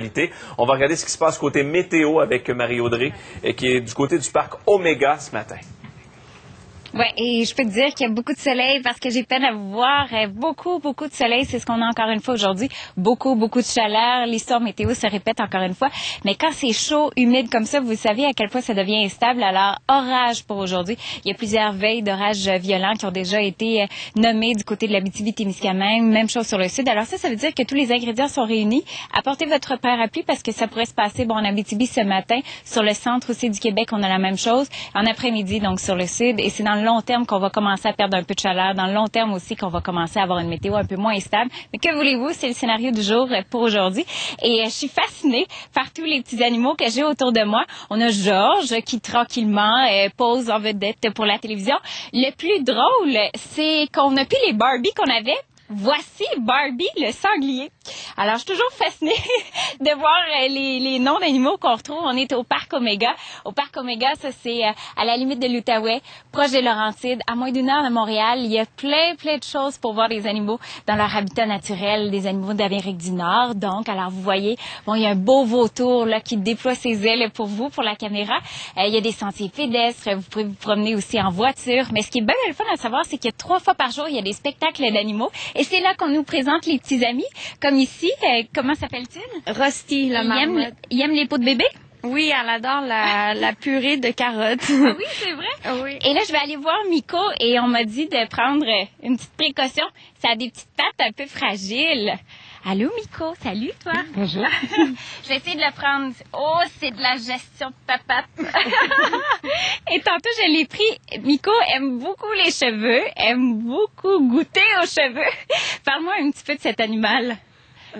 l'actualité. On va regarder ce qui se passe côté météo avec Marie-Audrey, qui est du côté du parc Omega ce matin. Oui, et je peux te dire qu'il y a beaucoup de soleil parce que j'ai peine à vous voir. Beaucoup de soleil, c'est ce qu'on a encore une fois aujourd'hui. Beaucoup de chaleur. L'histoire météo se répète encore une fois. Mais quand c'est chaud, humide comme ça, vous savez à quel point ça devient instable. Alors, orage pour aujourd'hui. Il y a plusieurs veilles d'orages violents qui ont déjà été nommées du côté de l'Abitibi-Témiscamingue. Même chose sur le sud. Alors ça veut dire que tous les ingrédients sont réunis. Apportez votre parapluie parce que ça pourrait se passer, en Abitibi ce matin. Sur le centre aussi du Québec, on a la même chose. En après-midi, donc sur le sud. Et c'est dans le long terme qu'on va commencer à perdre un peu de chaleur. Dans le long terme aussi qu'on va commencer à avoir une météo un peu moins stable. Mais que voulez-vous, c'est le scénario du jour pour aujourd'hui. Et je suis fascinée par tous les petits animaux que j'ai autour de moi. On a Georges qui tranquillement pose en vedette pour la télévision. Le plus drôle, c'est qu'on n'a plus les Barbie qu'on avait. Voici Barbie, le sanglier. Alors, je suis toujours fascinée de voir les noms d'animaux qu'on retrouve. On est au parc Omega. Au parc Omega, ça, c'est à la limite de l'Outaouais, proche des Laurentides, à moins d'1 heure de Montréal. Il y a plein de choses pour voir les animaux dans leur habitat naturel, des animaux d'Amérique du Nord. Donc, alors, vous voyez, il y a un beau vautour là qui déploie ses ailes pour vous, pour la caméra. Il y a des sentiers pédestres. Vous pouvez vous promener aussi en voiture. Mais ce qui est bien le fun à savoir, c'est que 3 fois par jour, il y a des spectacles d'animaux. Et c'est là qu'on nous présente les petits amis, comme ici. Comment s'appelle-t-il? Rusty, la marmotte. Il aime les peaux de bébé? Oui, elle adore la purée de carottes. Ah oui, c'est vrai? Oui. Et là, je vais aller voir Miko et on m'a dit de prendre une petite précaution. Ça a des petites pattes un peu fragiles. Allô, Miko? Salut, toi? Bonjour. Je vais essayer de le prendre. Oh, c'est de la gestion de ta patte. Et tantôt, je l'ai pris. Miko aime beaucoup les cheveux, aime beaucoup goûter aux cheveux. Parle-moi un petit peu de cet animal. Je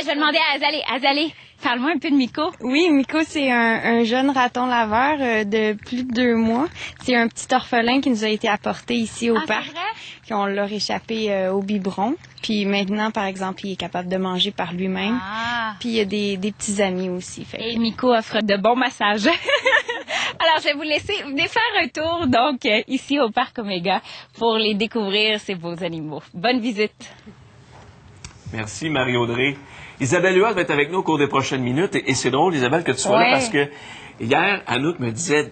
vais demander à Azalée. Parle-moi un peu de Miko. Oui, Miko, c'est un jeune raton laveur de plus de 2 mois. C'est un petit orphelin qui nous a été apporté ici au parc. C'est vrai? Puis on l'a réchappé au biberon. Puis maintenant, par exemple, il est capable de manger par lui-même. Ah. Puis il y a des petits amis aussi. Et Miko offre de bons massages. Alors, je vais vous laisser venir faire un tour, donc, ici au parc Omega pour les découvrir, ces beaux animaux. Bonne visite. Merci, Marie-Audrey. Isabelle Huot va être avec nous au cours des prochaines minutes. Et c'est drôle, Isabelle, que tu sois là parce que hier, Anouk me disait...